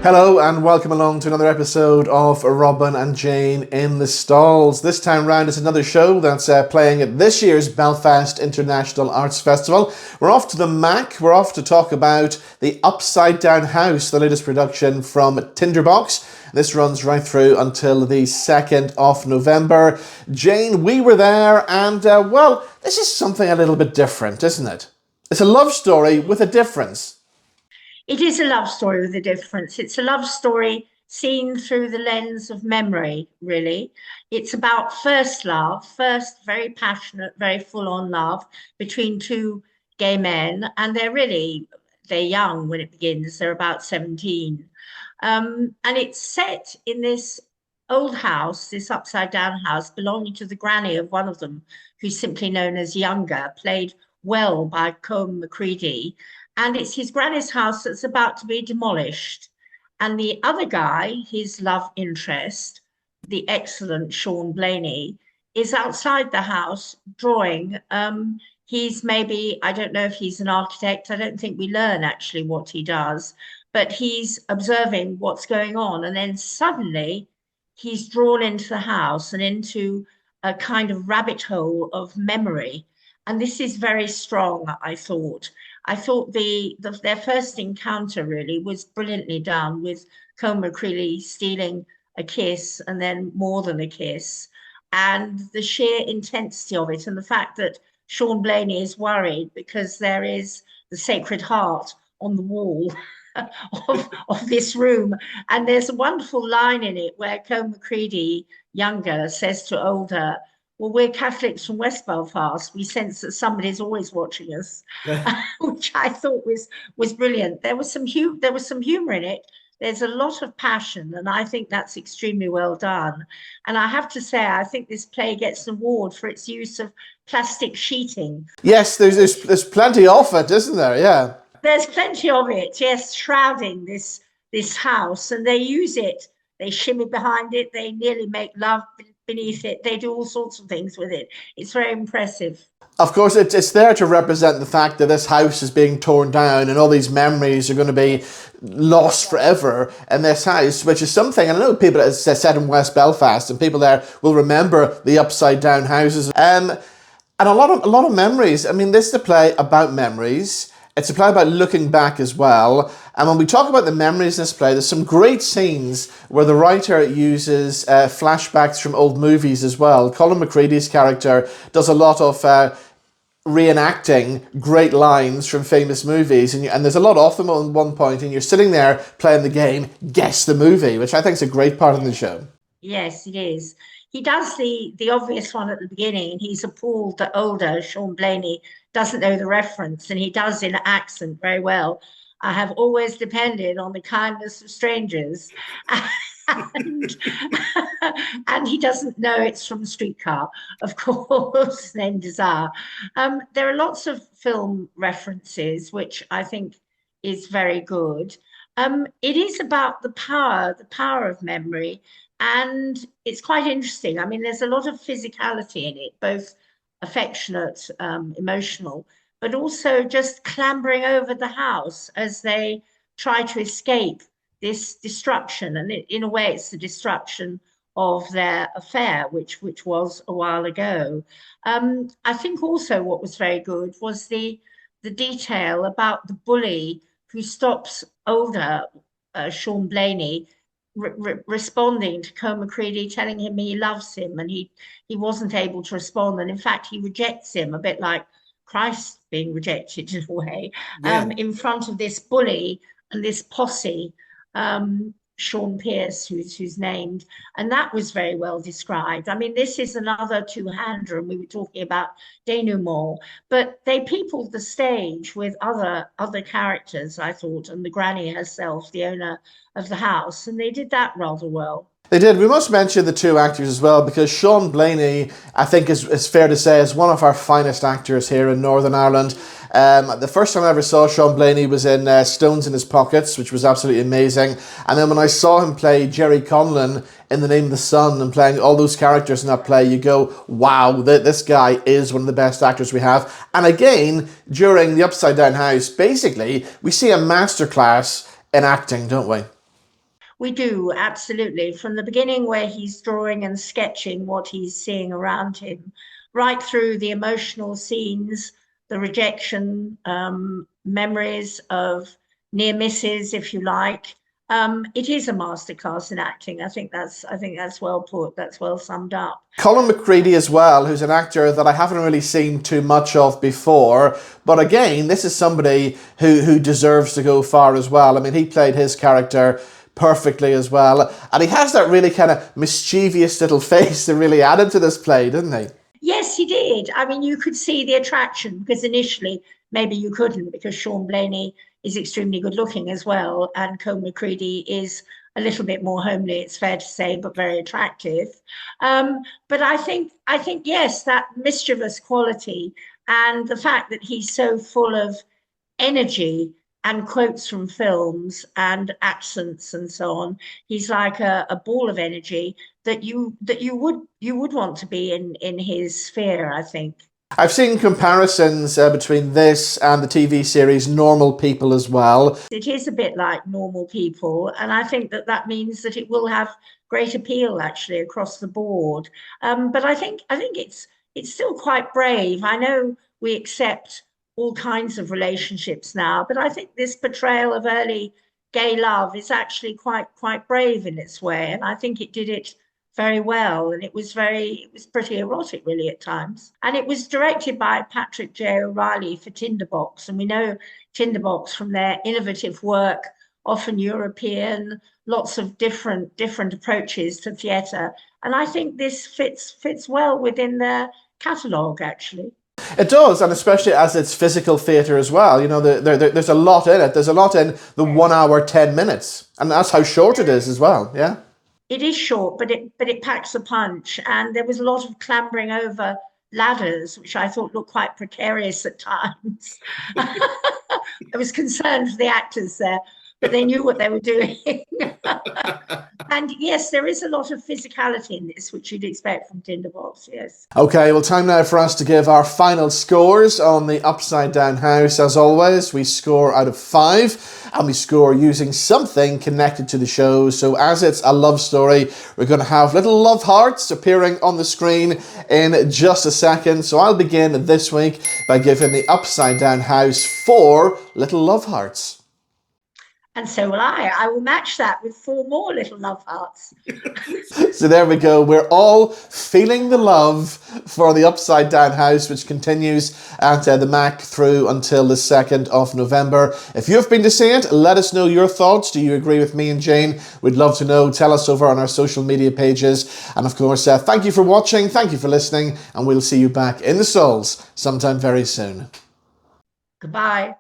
Hello and welcome along to another episode of Robin and Jane in the Stalls. This time round it's another show that's playing at this year's Belfast International Arts Festival. We're off to the Mac. We're off to talk about The Upside Down House, the latest production from Tinderbox. This runs right through until the 2nd of November. Jane, we were there and, well, this is something a little bit different, isn't it? It's a love story with a difference. It is a love story with a difference. It's a love story seen through the lens of memory, really. It's about first love, first very passionate, very full-on love between two gay men. And they're young when it begins. They're about 17. And it's set in this old house, this upside-down house, belonging to the granny of one of them, who's simply known as Younger, played well by Colm Macready. And it's his granny's house that's about to be demolished. And the other guy, his love interest, the excellent Sean Blaney, is outside the house drawing. He's maybe, I don't know if he's an architect. I don't think we learn actually what he does, but he's observing what's going on. And then suddenly he's drawn into the house and into a kind of rabbit hole of memory. And this is very strong, I thought. I thought their first encounter really was brilliantly done, with Colm Macready stealing a kiss and then more than a kiss, and the sheer intensity of it, and the fact that Sean Blaney is worried because there is the Sacred Heart on the wall of this room. And there's a wonderful line in it where Colm Macready, Younger, says to Older, well, we're Catholics from West Belfast. We sense that somebody's always watching us, which I thought was brilliant. There was some humor in it. There's a lot of passion, and I think that's extremely well done. And I have to say, I think this play gets an award for its use of plastic sheeting. Yes, there's plenty of it, isn't there? Yeah. There's plenty of it, yes, shrouding this house, and they use it. They shimmy behind it. They nearly make love beneath it. They do all sorts of things with it. It's very impressive. Of course, it's there to represent the fact that this house is being torn down and all these memories are going to be lost forever in this house, which is something, and I know people, as I said, in West Belfast, and people there will remember the upside down houses. And a lot of memories. I mean, this is a play about memories. It's a play about looking back as well. And when we talk about the memories in this play, there's some great scenes where the writer uses flashbacks from old movies as well. Colm Macready's character does a lot of reenacting great lines from famous movies. And there's a lot of them at one point, and you're sitting there playing the game, Guess the Movie, which I think is a great part of the show. Yes, it is. He does the obvious one at the beginning, and he's appalled that Older, Sean Blaney, doesn't know the reference, and he does in accent very well. I have always depended on the kindness of strangers. and, and he doesn't know it's from Streetcar, of course, named Desire. There are lots of film references, which I think is very good. It is about the power of memory, and it's quite interesting. I mean, there's a lot of physicality in it, both affectionate, emotional, but also just clambering over the house as they try to escape this destruction. And in a way, it's the destruction of their affair, which was a while ago. I think also what was very good was the detail about the bully who stops Older, Sean Blaney, responding to Colm Macready, telling him he loves him, and he wasn't able to respond, and in fact he rejects him, a bit like Christ being rejected in a way, in front of this bully and this posse, Sean Pearce, who's named, and that was very well described. I mean, this is another two-hander, and we were talking about denouement, but they peopled the stage with other characters, I thought, and the granny herself, the owner of the house, and they did that rather well. They did. We must mention the two actors as well, because Sean Blaney, I think is fair to say, is one of our finest actors here in Northern Ireland. The first time I ever saw Sean Blaney was in Stones in His Pockets, which was absolutely amazing. And then when I saw him play Jerry Conlon in The Name of the Sun and playing all those characters in that play, you go, wow, this guy is one of the best actors we have. And again, during The Upside Down House, basically, we see a masterclass in acting, don't we? We do, absolutely. From the beginning, where he's drawing and sketching what he's seeing around him, right through the emotional scenes, the rejection, memories of near misses, if you like. It is a masterclass in acting. I think that's well put. That's well summed up. Colin McCready as well, who's an actor that I haven't really seen too much of before. But again, this is somebody who deserves to go far as well. I mean, he played his character perfectly as well. And he has that really kind of mischievous little face that really added to this play, didn't he? Yes, he did. I mean, you could see the attraction because initially maybe you couldn't because Sean Blaney is extremely good looking as well, and Colm McCready is a little bit more homely, it's fair to say, but very attractive. But I think yes, that mischievous quality and the fact that he's so full of energy and quotes from films and accents and so on. He's like a ball of energy that you would want to be in his sphere, I think. I've seen comparisons between this and the TV series Normal People as well. It is a bit like Normal People, and I think that that means that it will have great appeal actually across the board. But I think it's still quite brave. I know we accept all kinds of relationships now, but I think this portrayal of early gay love is actually quite brave in its way, and I think it did it very well, and it was pretty erotic really at times, and it was directed by Patrick J. O'Reilly for Tinderbox, and we know Tinderbox from their innovative work, often European, lots of different approaches to theatre, and I think this fits well within their catalogue actually. It does, and especially as it's physical theatre as well. You know, there's a lot in it. There's a lot in the 1 hour, 10 minutes. And that's how short it is as well, yeah? It is short, but it packs a punch, and there was a lot of clambering over ladders, which I thought looked quite precarious at times. I was concerned for the actors there, but they knew what they were doing. And yes, there is a lot of physicality in this, which you'd expect from Tinderbox, yes. Okay, well, time now for us to give our final scores on the Upside Down House. As always, we score out of 5, and we score using something connected to the show. So as it's a love story, we're going to have little love hearts appearing on the screen in just a second. So I'll begin this week by giving the Upside Down House 4 little love hearts. And so will I. I will match that with 4 more little love hearts. So there we go. We're all feeling the love for the Upside Down House, which continues at the Mac through until the 2nd of November. If you've been to see it, let us know your thoughts. Do you agree with me and Jane? We'd love to know. Tell us over on our social media pages. And of course, thank you for watching. Thank you for listening. And we'll see you back in the Souls sometime very soon. Goodbye.